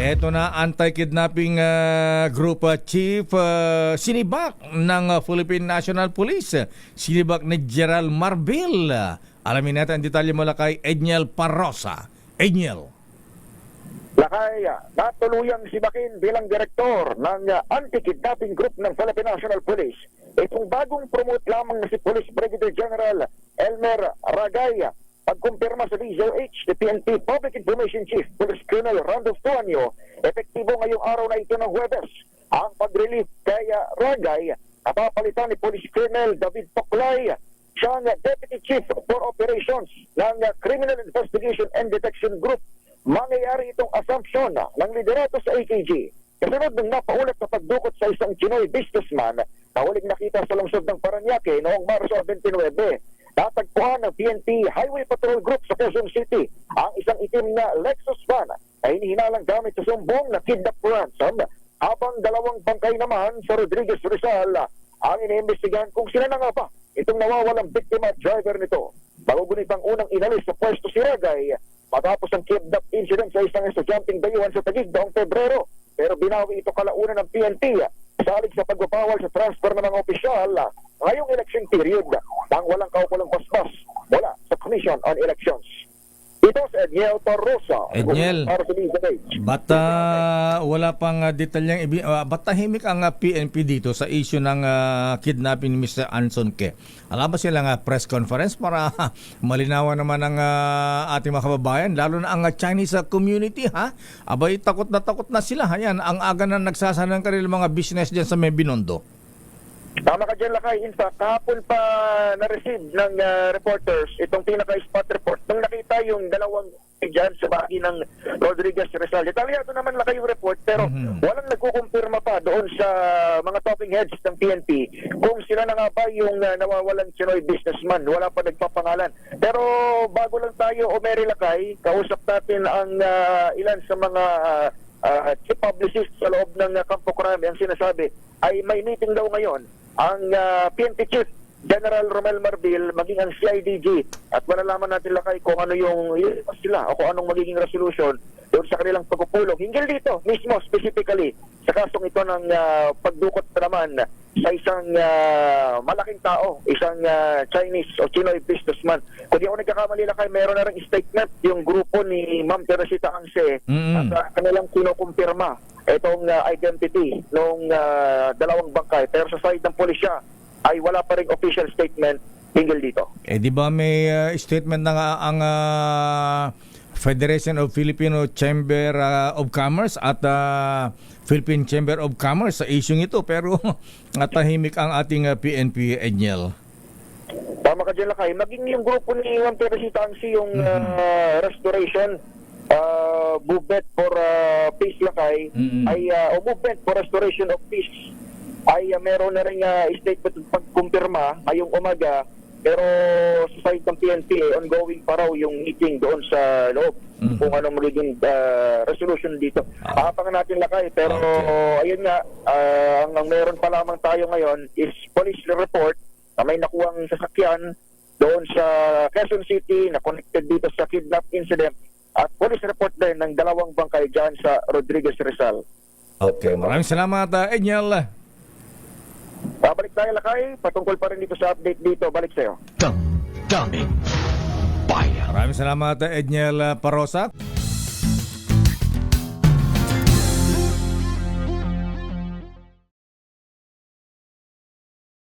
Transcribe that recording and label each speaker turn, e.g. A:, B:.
A: Eto na, anti-kidnapping group chief sinibak ng Philippine National Police. Sinibak ni Gerald Marbil. Alamin natin ang detalye mula kay Edniel Parrosa. Edniel.
B: Lakay, natuluyang sibakin bilang direktor ng anti-kidnapping group ng Philippine National Police. Itong bagong promote lamang na si Police Brigadier General Elmer Ragay. Pagkumpirma sa DZOH, the PNP Public Information Chief, Police Colonel Randolph Tuanyo, epektibo ngayong araw na ito ng Huwebes. Ang pag-relief kay Ragay, napapalitan ni Police Colonel David Poklay, siyang Deputy Chief for Operations ng Criminal Investigation and Detection Group. Mangyayari itong assumption ng liderato sa AKG. Kasunod ng napaulat na pagdukot sa isang Chinoy businessman na huling nakita sa lungsod ng Parañaque noong Marso 29. Natagpuan ng PNP Highway Patrol Group sa Quezon City ang isang itim na Lexus van na hinihinalang gamit sa sumbong na kidnap ransom, habang dalawang bangkay naman sa Rodriguez Rizal ang iniimbestigahan kung sila na nga ba itong nawawalang biktima at driver nito. Magugunit ang unang inalis sa pwesto si Ragay matapos ang kidnap incident sa isang estudyanteng dayuhan sa Taguig noong Pebrero, pero binawi ito kalaunan ng PNP salig sa pagbabawal sa transfer ng mga opisyal ngayong election period nang walang kaukulang basbas mula sa Commission on Elections. Ito si Edniel Parrosa.
A: Edniel, ba't wala pang detalyang ba't tahimik ang PNP dito sa issue ng kidnapping ni Mr. Anson Ke? Alam ba silang press conference para malinawan naman ang ating mga kababayan, lalo na ang Chinese community, ha? Abay, takot na sila. Ayan, ang aga na nagsasanang kanilang mga business dyan sa Mebinondo.
B: Tama ka dyan, Lakay. In fact, kahapon pa na-receive ng reporters itong pinaka-spot report nung nakita yung dalawang dyan sa bahagi ng Rodriguez Rizal. Detalyado naman, Lakay, yung report, pero walang nagkukumpirma pa doon sa mga talking heads ng PNP kung sila na nga ba yung nawawalan Chinoy businessman. Wala pa nagpapangalan. Pero bago lang tayo, Mary Lakay, kausap natin ang ilan sa mga chief publicist sa loob ng Campo Crame. Ang sinasabi ay may meeting daw ngayon ang PNP Chief General Romel Marbil maging ang CIDG, at malalaman natin, Lakay, kung ano yung sila o kung anong magiging resolution doon sa kanilang pagpupulong hinggil dito mismo specifically sa kasong ito ng pagdukot naman sa isang malaking tao, isang Chinese o Chinoy businessman. Kung di ako nagkakamali, Lakay, meron na rin statement yung grupo ni Ma'am Teresita Angse at kanilang kinukumpirma itong identity nung dalawang bangkay. Pero sa side ng pulisya ay wala pa rin official statement hinggil dito.
A: Di ba may statement na nga ang Federation of Filipino Chamber of Commerce at Philippine Chamber of Commerce sa issue ito, pero tahimik ang ating PNP, Edniel.
B: Tama ka dyan, Lakay. Maging yung grupo ni Ma'am Teresita Angse, yung restoration movement for peace, Lakay, ay movement for restoration of peace ay meron na rin statement pagkumpirma ngayong umaga, pero sa side ng PNP ongoing pa raw yung meeting doon sa loob kung anong magiging resolution dito. Aapangan natin, Lakay, pero ayun nga, ang meron pa lamang tayo ngayon is police report na may nakuhang sasakyan doon sa Quezon City na connected dito sa kidnap incident, at police report din ng dalawang bangkay dyan sa Rodriguez Rizal.
A: Okay, maraming salamat, Edniel.
B: Babalik tayo, Lakay. Patungkol pa rin dito sa update dito. Balik sa'yo.
C: Damdamin Bayan.
A: Maraming salamat, Edniel Parrosa.